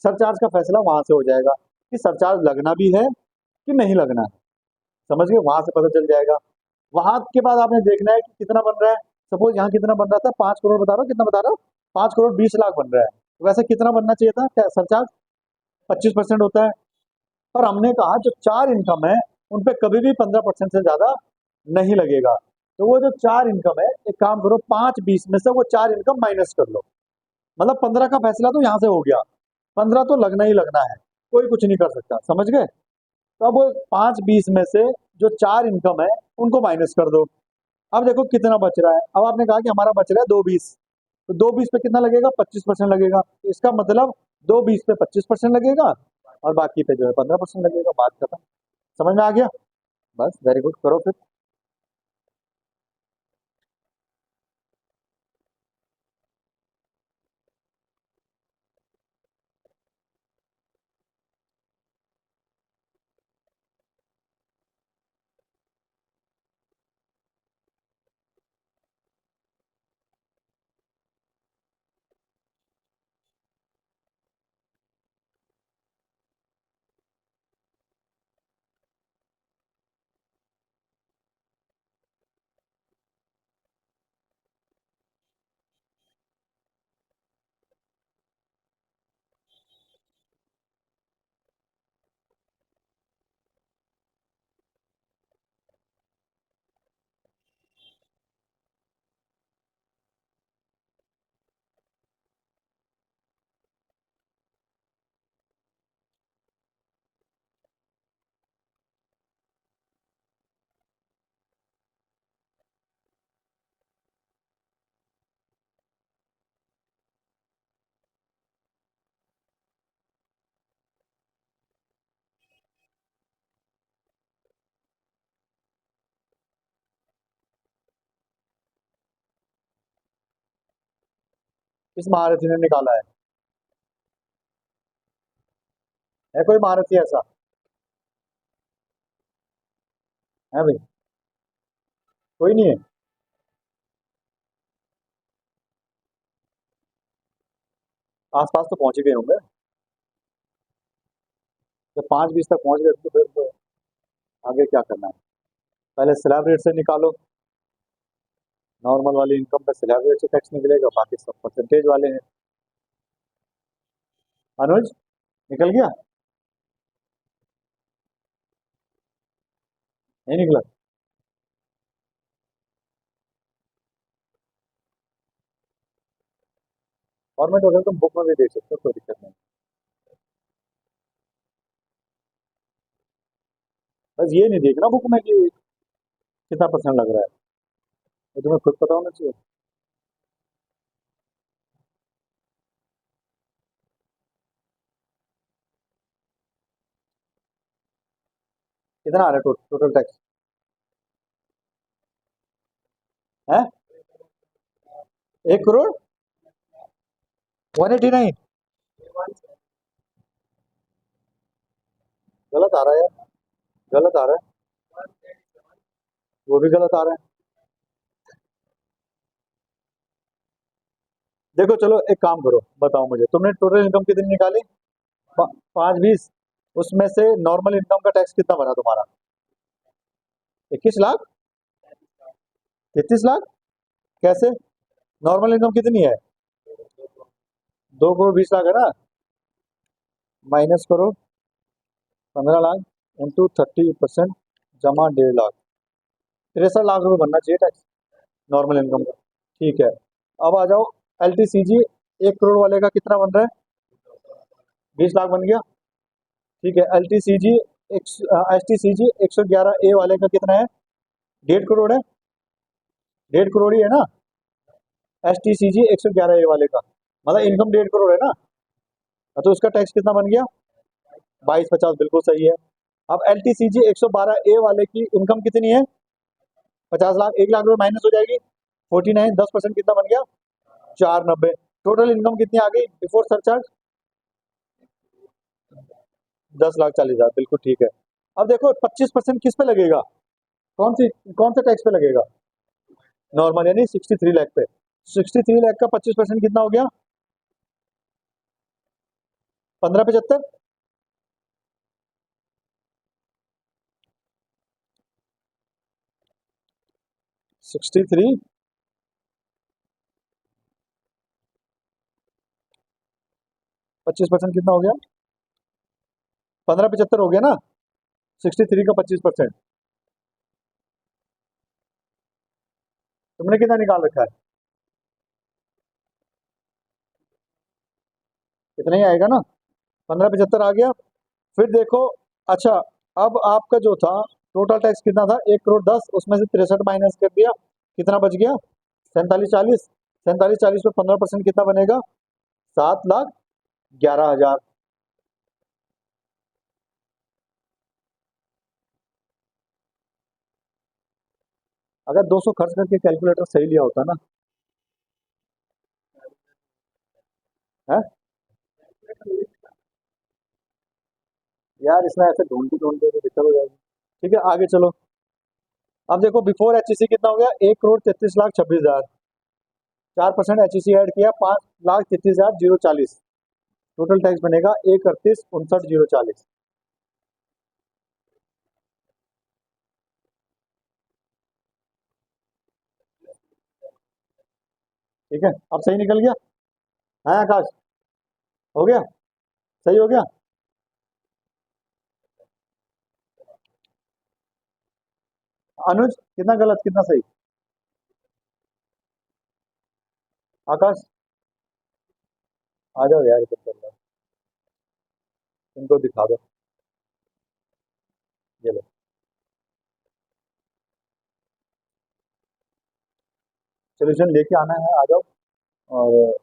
सरचार्ज का फैसला वहां से हो जाएगा कि सरचार्ज लगना भी है कि नहीं लगना है। समझ गए? वहां से पता चल जाएगा। वहां के बाद आपने देखना है कि कितना बन रहा है। सपोज यहाँ कितना बन रहा था? 5 करोड़ बता रहा हूँ, कितना बता रहा हूँ? 5 करोड़ 20 लाख बन रहा है। तो वैसे कितना बनना चाहिए था क्या सरचार्ज? 25% होता है। और हमने कहा जो चार इनकम है, उन पे कभी भी 15% से ज्यादा नहीं लगेगा। तो वो जो चार इनकम है, एक काम करो, 520 में से वो चार इनकम माइनस कर लो। मतलब 15 का फैसला तो यहाँ से हो गया। 15 तो लगना ही लगना है, कोई कुछ नहीं कर सकता। समझ गए? तो अब वो 520 में से जो चार इनकम है, उनको माइनस कर दो। अब देखो कितना बच रहा है। अब आपने कहा कि हमारा बच रहा है 220, तो 220 पे कितना लगेगा? 25% लगेगा। तो इसका मतलब 220 पे 25% लगेगा, और बाकी पे जो है 15% लगेगा। बात खत्म। समझ में आ गया? बस, वेरी गुड, करो फिर। किस महारथी ने निकाला है कोई महारथी ऐसा? है भाई? कोई नहीं है? आसपास तो पहुंच ही गए होंगे। जब 5-20 तक पहुंच गए तो फिर तो आगे क्या करना है? पहले स्लैब रेट से निकालो। नॉर्मल वाली इनकम पे स्लैब रेट से टैक्स निकलेगा, बाकी सब परसेंटेज वाले हैं। अनुज, निकल गया? नहीं निकला? फॉर्मेट वगैरह तुम बुक में भी देख सकते हो, कोई दिक्कत नहीं। बस ये नहीं देखना बुक में कि कितना परसेंट लग रहा है, वो तुम्हें खुद पता होना चाहिए। कितना आ रहा है टोटल टैक्स? है 1 करोड़ 189? गलत आ रहा है यार, गलत आ रहा है। वो भी गलत आ रहा है। देखो चलो एक काम करो, बताओ मुझे तुमने टोटल इनकम कितनी निकाली? 5-20। उसमें से नॉर्मल इनकम का टैक्स कितना बना तुम्हारा? 21 लाख? 33 लाख? कैसे? नॉर्मल इनकम कितनी है? 2 करोड़ 20 लाख है ना? माइनस करो 15 लाख इंटू 30%, जमा 1.5 लाख। 63 लाख रुपए बनना चाहिए टैक्स नॉर्मल इनकम का। ठीक है, अब आ जाओ। एल टी सी जी 1 करोड़ वाले का कितना बन रहा है? 20 लाख बन गया। ठीक है, L T C G S T C G 111 A वाले का कितना है? 1.5 करोड़ है। 1.5 करोड़ ही है ना? S T C G 111 A वाले का मतलब इनकम 1.5 करोड़ है ना? तो उसका टैक्स कितना बन गया? 2250, बिल्कुल सही है। अब L T C G 112 A वाले की इनकम कितनी है? 50 लाख। 1 लाख रुपए माइनस हो जाएगी। 49, 10% कितना बन गया? 490। टोटल इनकम कितनी आ गई बिफोर सरचार्ज? 10,40,000, बिल्कुल ठीक है। अब देखो 25% किस पे लगेगा? कौन से टैक्स पे लगेगा? नॉर्मल यानी 63 लाख पे। 63 लाख का 25% कितना हो गया? 1575। 63, 25% कितना हो गया? 1575 हो गया ना? 63 का 25%। तुमने कितना निकाल रखा है? इतना ही आएगा ना? 1575 आ गया। फिर देखो। अच्छा, अब आपका जो था टोटल टैक्स कितना था? 1 करोड़ 10, उसमें से 63 माइनस कर दिया, कितना बच गया? 4740। 4740 पे 15% कितना बनेगा? 7,11,000। अगर 200 खर्च करके कैलकुलेटर सही लिया होता ना। है यार, इसमें ऐसे ढूंढते ढूंढते तो दिक्कत हो जाएगी। ठीक है, आगे चलो। अब देखो बिफोर एच कितना हो गया? 1 करोड़ 33 लाख 26 हजार। 4% एच ऐड किया, 5,33,040। टोटल टैक्स बनेगा 1,38,59,040। ठीक है, अब सही निकल गया? है आकाश? हो गया? सही हो गया? अनुज, कितना गलत कितना सही? आकाश, आ जाओ यार, इधर चल रहा है। इनको दिखा दो। ये लो। सोल्यूशन लेके आना है, आ जाओ। और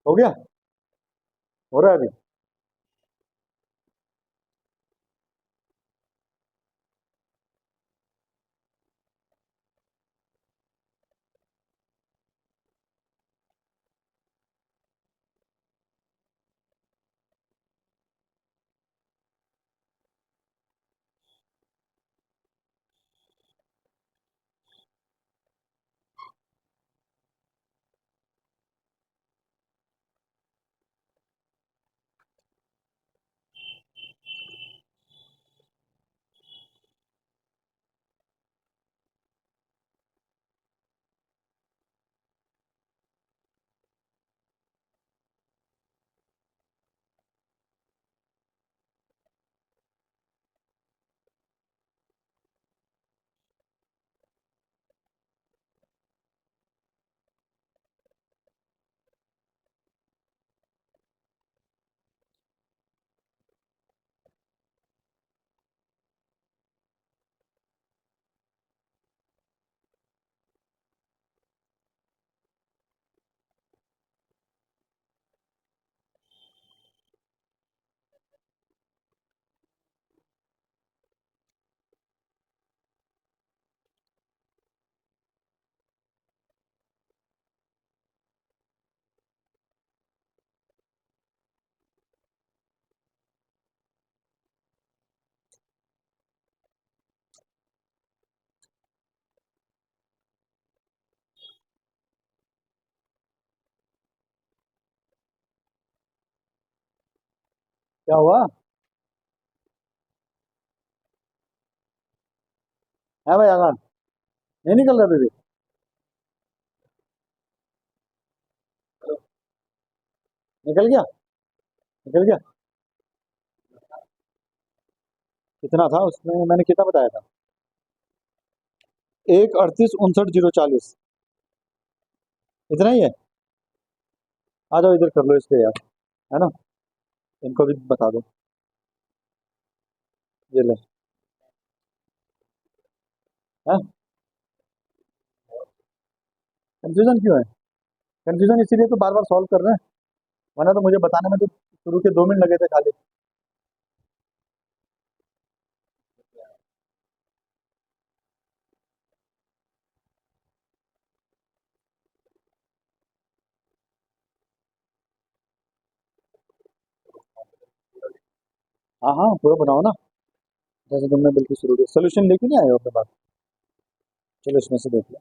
हो गया? हो रहा है अभी? क्या हुआ है भाई आगान? नहीं निकल रहा अभी भी? निकल गया? निकल गया? कितना था उसमें, मैंने कितना बताया था? 1 38 59 040। इतना ही है? आ जाओ इधर कर लो इसके यार, है ना? इनको भी बता दो। ये ले। है? कंफ्यूजन क्यों है? कंफ्यूजन इसीलिए तो बार बार सॉल्व कर रहे हैं, वरना तो मुझे बताने में तो शुरू के 2 मिनट लगे थे खाली। हाँ हाँ पूरा बनाओ ना, जैसे तुमने बिल्कुल शुरू किया। सोल्यूशन लेके नहीं आए हो अपने पास? चलो इसमें से देख लो।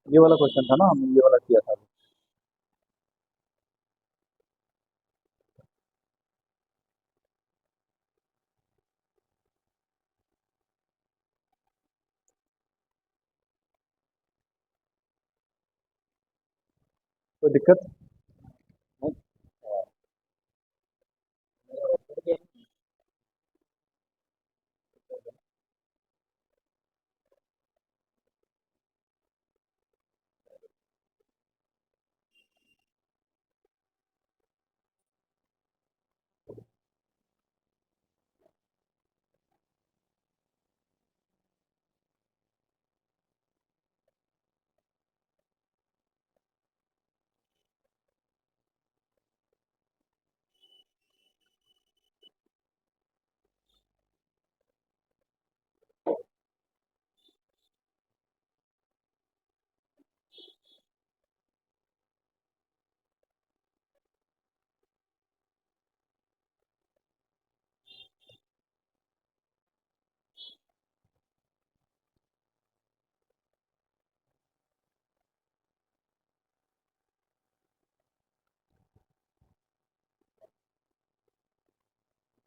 ये वाला क्वेश्चन था ना, हमने ये वाला किया था अभी। कोई दिक्कत नहीं?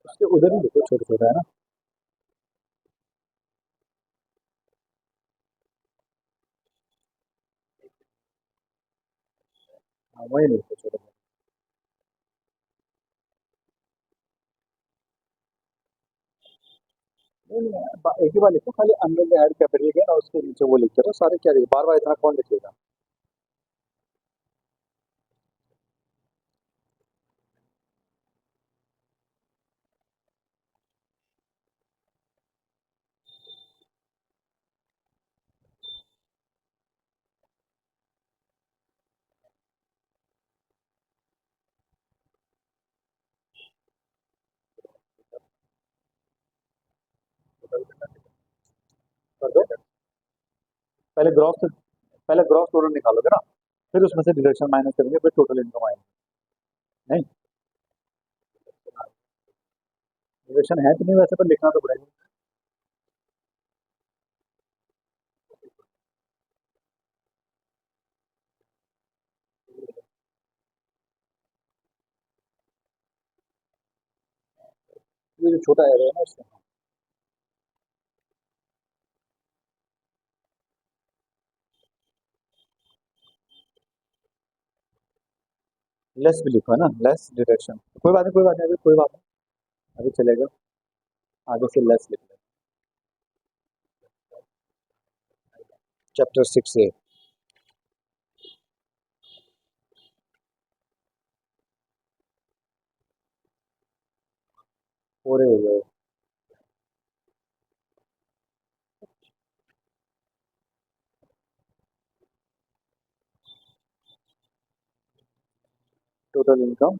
उसके उधर ही देखो, छोटे छोटे है ना। हाँ वही देखो छोटे छोटे। नहीं नहीं, एक ही बार लिखो खाली, अंदर में ऐड क्या करिएगा और उसके नीचे वो लिखते रहो सारे, क्या बार बार इतना कौन लिखेगा? कर दो। पहले ग्रॉस पहले ग्रॉस टोटल निकालोगे ना, फिर उसमें से डिडक्शन माइनस करेंगे, फिर टोटल इनकम आएगी। नहीं, डिडक्शन है तो नहीं वैसे, पर लिखना तो पड़ेगा। ये जो छोटा एरो है ना इसमें, लेस भी लिखो है ना, लेस डिडक्शन। कोई बात नहीं, कोई बात नहीं, अभी कोई बात नहीं, अभी चलेगा। आगे से लेस लिख लें। Chapter 6A। पूरे हो गए। टोटल इनकम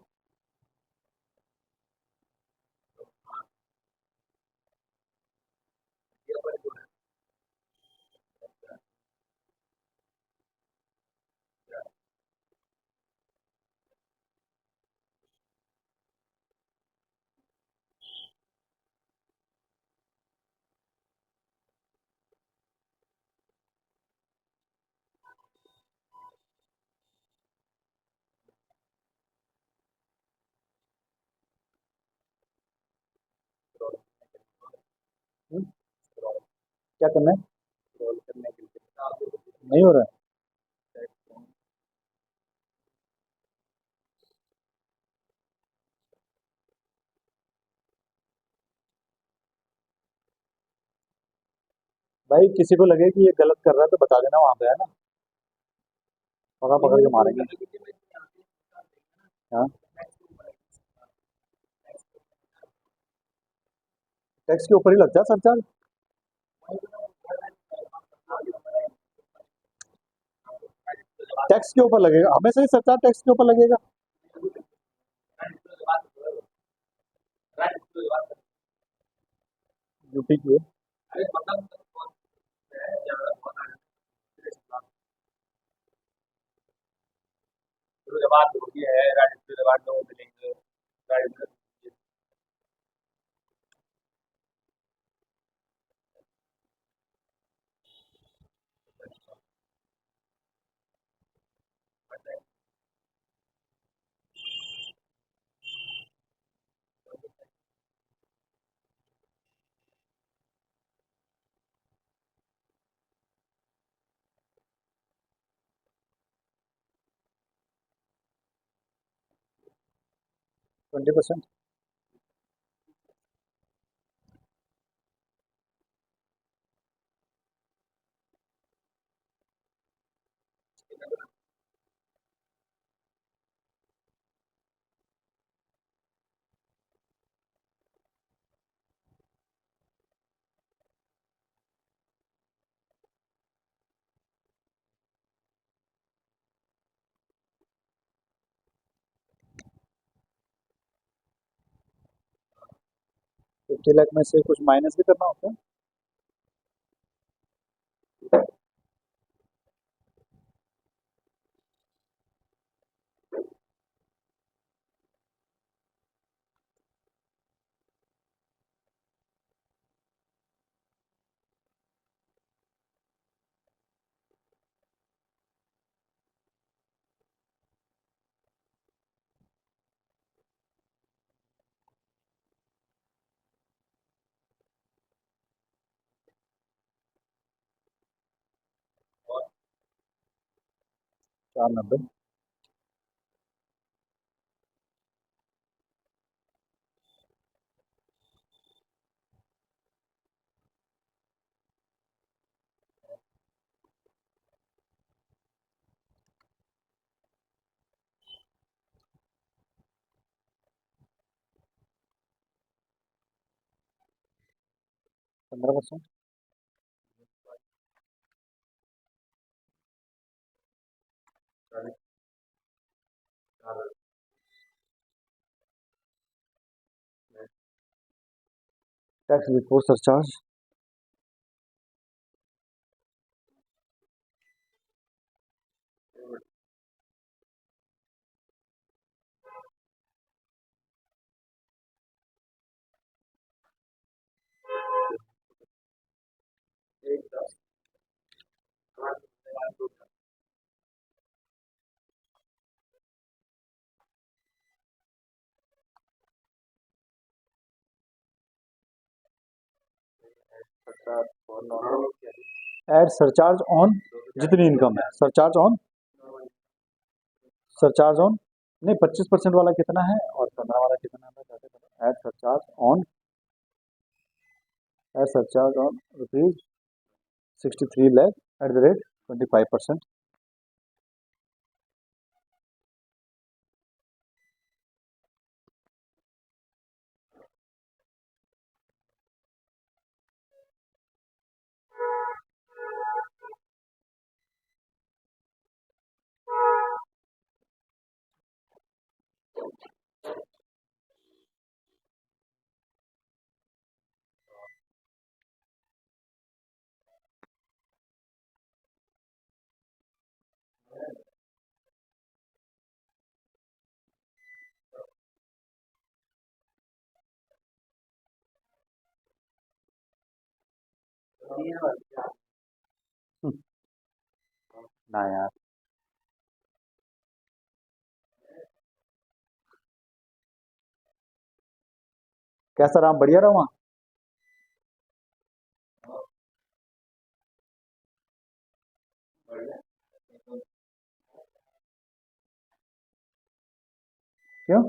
क्या करना है? नहीं हो रहा है। भाई किसी को लगे कि ये गलत कर रहा है तो बता देना वहां पे, है ना, पकड़ पकड़ के मारेंगे। हाँ, टैक्स के ऊपर ही लगता है सरचार्ज। टैक्स के ऊपर लगेगा हमेशा ही सरचार्ज, टैक्स के ऊपर लगेगा। यूपी की है। Twenty percent. फिफ्टी लाख में से कुछ माइनस भी करना होता है। 490। 15%। Tax before surcharge add surcharge on जितनी इनकम है, सरचार्ज ऑन, सरचार्ज ऑन नहीं, 25% वाला कितना है और 15 वाला कितना है? Add surcharge on, add surcharge on rupees 63 lakh at the rate 25%। ना यार, कैसा रहा, बढ़िया रहा वहाँ? क्यों?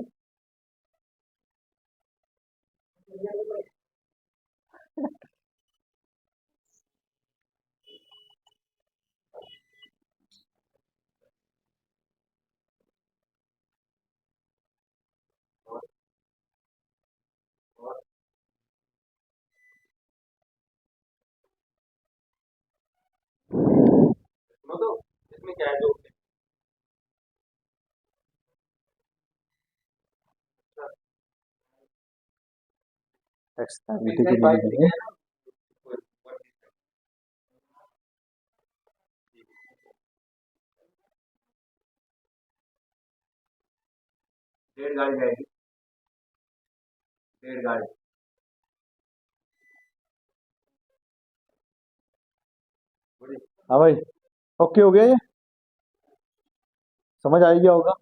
एक्सपेबिलिटी की मीनिंग है हाँ भाई, ओके हो गया ये, समझ आ गया होगा।